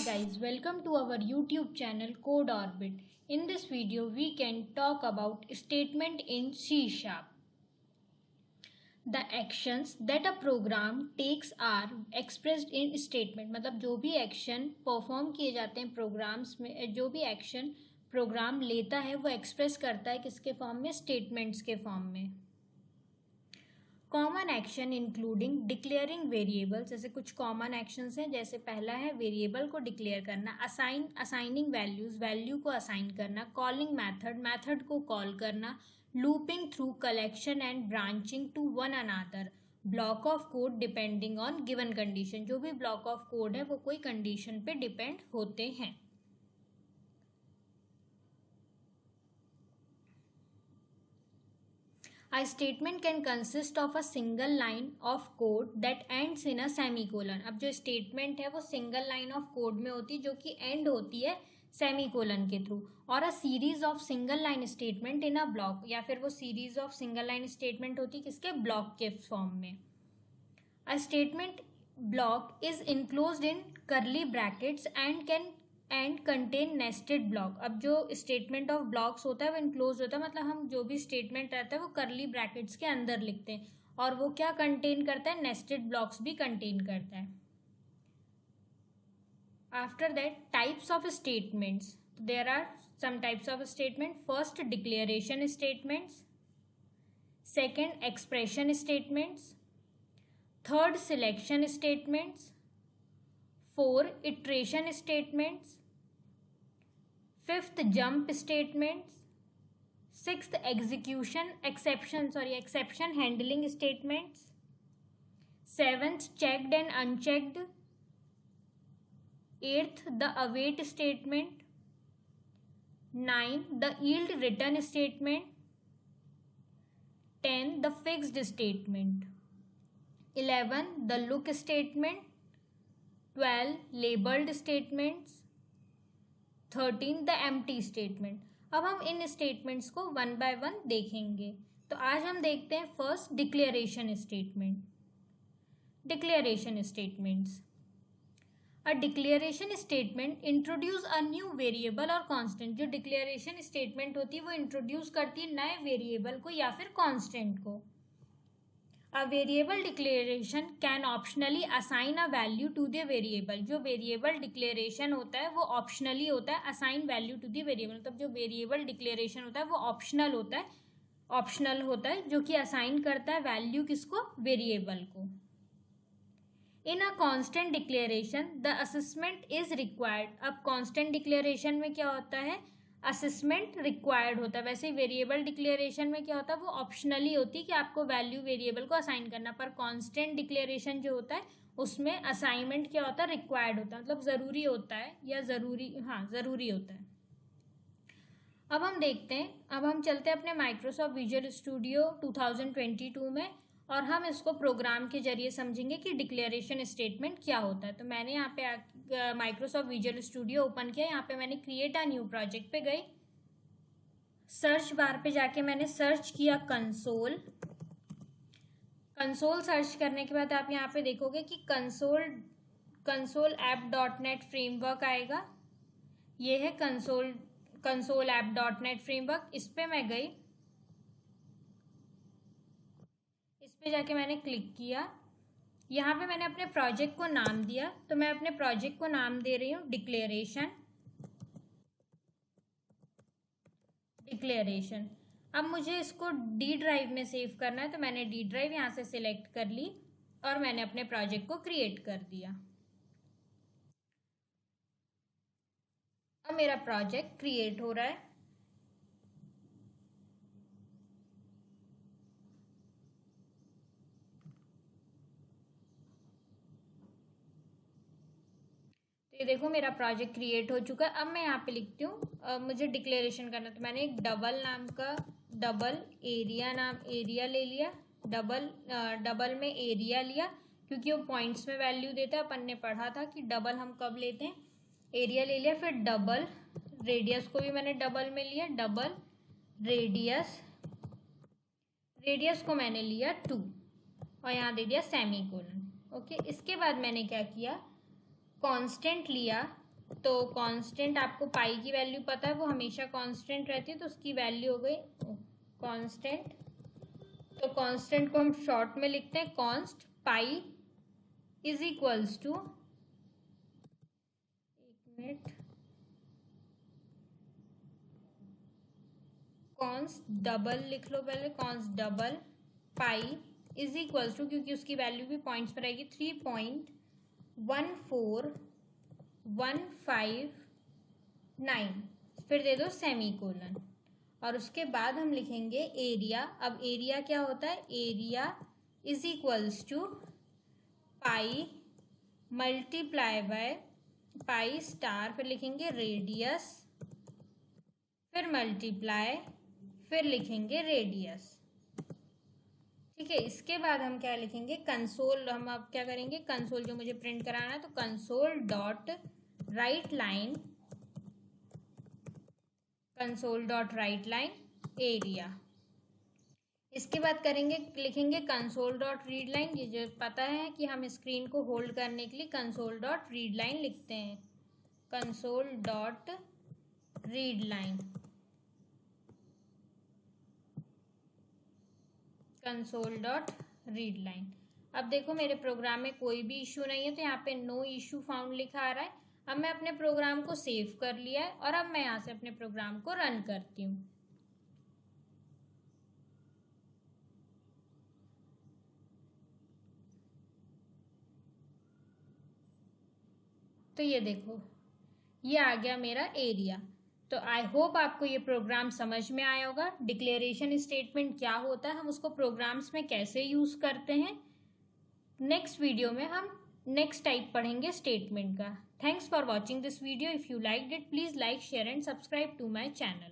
guys, welcome to our YouTube channel Code Orbit. In this video, we can talk about statement in C#. The actions that a program takes are expressed in statement. मतलब जो भी action perform किए जाते हैं programmes में, जो भी action programme लेता है वो एक्सप्रेस करता है किसके फॉर्म में? स्टेटमेंट्स के फॉर्म में. Common action including declaring variables. जैसे कुछ कॉमन एक्शंस हैं, जैसे पहला है वेरिएबल को डिक्लेयर करना, असाइनिंग वैल्यूज, वैल्यू को असाइन करना, कॉलिंग मेथड को कॉल करना, looping through collection and branching to one another block of code depending on given condition. जो भी ब्लॉक ऑफ कोड है वो कोई कंडीशन पे डिपेंड होते हैं. A statement can consist of a single line of code that ends in a semicolon. अब जो स्टेटमेंट है वो सिंगल लाइन ऑफ कोड में होती है जो कि एंड होती है सेमीकोलन के थ्रू, और a series of single line statement in a block, या फिर वो series of single line statement होती है किसके? ब्लॉक के फॉर्म में. A statement block is enclosed in curly brackets and contain nested block. अब जो स्टेटमेंट ऑफ ब्लॉक्स होता है वो इनक्लोज होता है, मतलब हम जो भी स्टेटमेंट रहता है वो कर्ली ब्रैकेट्स के अंदर लिखते हैं, और वो क्या कंटेन करता है? नेस्टेड ब्लॉक्स भी कंटेन करता है. After that types of statements. There are some types of statement. First, declaration statements. Second, expression statements. Third, selection statements. 4, iteration statements. 5th, jump statements. 6th, exception handling statements. 7th, checked and unchecked. 8th, the await statement. 9, the yield return statement. 10, the fixed statement. 11, the look statement. 12, labeled statements. 13, the empty statement. अब हम इन statements को one by one देखेंगे. तो आज हम देखते हैं first declaration statement. Declaration statements. A declaration statement introduce a new variable और कांस्टेंट. जो डिक्लेरेशन स्टेटमेंट होती है वो इंट्रोड्यूस करती है नए वेरिएबल को या फिर कांस्टेंट को. A variable declaration can optionally assign a value to the variable. जो वेरिएबल डिक्लेरेशन होता है वो ऑप्शनली होता है. Assign value to the variable, मतलब जो वेरिएबल डिक्लेरेशन होता है वो ऑप्शनल होता है जो कि असाइन करता है वैल्यू किसको? वेरिएबल को. In a constant declaration the assessment is required. अब कांस्टेंट डिक्लेरेशन में क्या होता है? असेसमेंट रिक्वायर्ड होता है. वैसे वेरिएबल डिक्लेरेशन में क्या होता है? वो ऑप्शनली होती है कि आपको वैल्यू वेरिएबल को असाइन करना, पर कांस्टेंट डिक्लेरेशन जो होता है उसमें असाइनमेंट क्या होता है? रिक्वायर्ड होता है, मतलब ज़रूरी होता है, या ज़रूरी होता है. अब हम देखते हैं, अब हम चलते हैं अपने माइक्रोसॉफ्ट विजुअल स्टूडियो 2022 में, और हम इसको प्रोग्राम के जरिए समझेंगे कि डिक्लेरेशन स्टेटमेंट क्या होता है. तो मैंने यहाँ पे माइक्रोसॉफ्ट विजुअल स्टूडियो ओपन किया. यहाँ पे मैंने क्रिएट अ न्यू प्रोजेक्ट पे गई. सर्च बार पे जाके मैंने सर्च किया कंसोल. सर्च करने के बाद आप यहाँ पे देखोगे कि कंसोल ऐप .NET फ्रेमवर्क आएगा. ये है कंसोल ऐप .NET फ्रेमवर्क. इस पे मैं गई. इस पे जाके मैंने क्लिक किया. यहाँ पे मैंने अपने प्रोजेक्ट को नाम दिया, तो मैं अपने प्रोजेक्ट को नाम दे रही हूँ डिक्लेरेशन. अब मुझे इसको डी ड्राइव में सेव करना है, तो मैंने डी ड्राइव यहाँ से सिलेक्ट कर ली और मैंने अपने प्रोजेक्ट को क्रिएट कर दिया. अब मेरा प्रोजेक्ट क्रिएट हो रहा है. ये देखो मेरा प्रोजेक्ट क्रिएट हो चुका है. अब मैं यहाँ पे लिखती हूँ मुझे डिक्लेरेशन करना, तो मैंने एक डबल एरिया ले लिया. डबल में एरिया लिया क्योंकि वो पॉइंट्स में वैल्यू देता है. अपन ने पढ़ा था कि डबल हम कब लेते हैं? एरिया ले लिया. फिर डबल रेडियस को भी मैंने डबल में लिया. डबल रेडियस को मैंने लिया 2 और यहाँ दे दिया सेमीकोलन. ओके, इसके बाद मैंने क्या किया? कांस्टेंट लिया तो कांस्टेंट आपको पाई की वैल्यू पता है, वो हमेशा कांस्टेंट रहती है, तो उसकी वैल्यू हो गई कांस्टेंट। तो कांस्टेंट को हम शॉर्ट में लिखते हैं const pi is equals to, एक मिनट, कॉन्स्ट डबल लिख लो पहले, const double pi is equals to, क्योंकि उसकी वैल्यू भी पॉइंट्स पर आएगी, 3.14159, फिर दे दो सेमी कोलन, और उसके बाद हम लिखेंगे एरिया। अब एरिया क्या होता है, area is equals to pi multiply by pi star, फिर लिखेंगे रेडियस, फिर मल्टीप्लाई, फिर लिखेंगे रेडियस। ठीक है, इसके बाद हम क्या लिखेंगे, कंसोल। हम अब क्या करेंगे, कंसोल जो मुझे प्रिंट कराना है, तो console dot right line, console dot right line area. इसके बाद करेंगे, लिखेंगे कंसोल डॉट रीड लाइन। ये जो पता है कि हम स्क्रीन को होल्ड करने के लिए कंसोल डॉट रीड लाइन लिखते हैं, console dot read line, console dot read line. अब देखो मेरे प्रोग्राम में कोई भी इशू नहीं है, तो यहाँ पे नो इशू फाउंड लिखा आ रहा है। अब मैं अपने प्रोग्राम को सेव कर लिया है, और अब मैं यहाँ से अपने प्रोग्राम को रन करती हूँ। तो ये देखो, ये आ गया मेरा एरिया। तो आई होप आपको ये प्रोग्राम समझ में आया होगा। डिक्लेरेशन स्टेटमेंट क्या होता है, हम उसको प्रोग्राम्स में कैसे यूज करते हैं। नेक्स्ट वीडियो में हम नेक्स्ट टाइप पढ़ेंगे स्टेटमेंट का। Thanks for watching this video. If you liked it, please like, share and subscribe to my channel.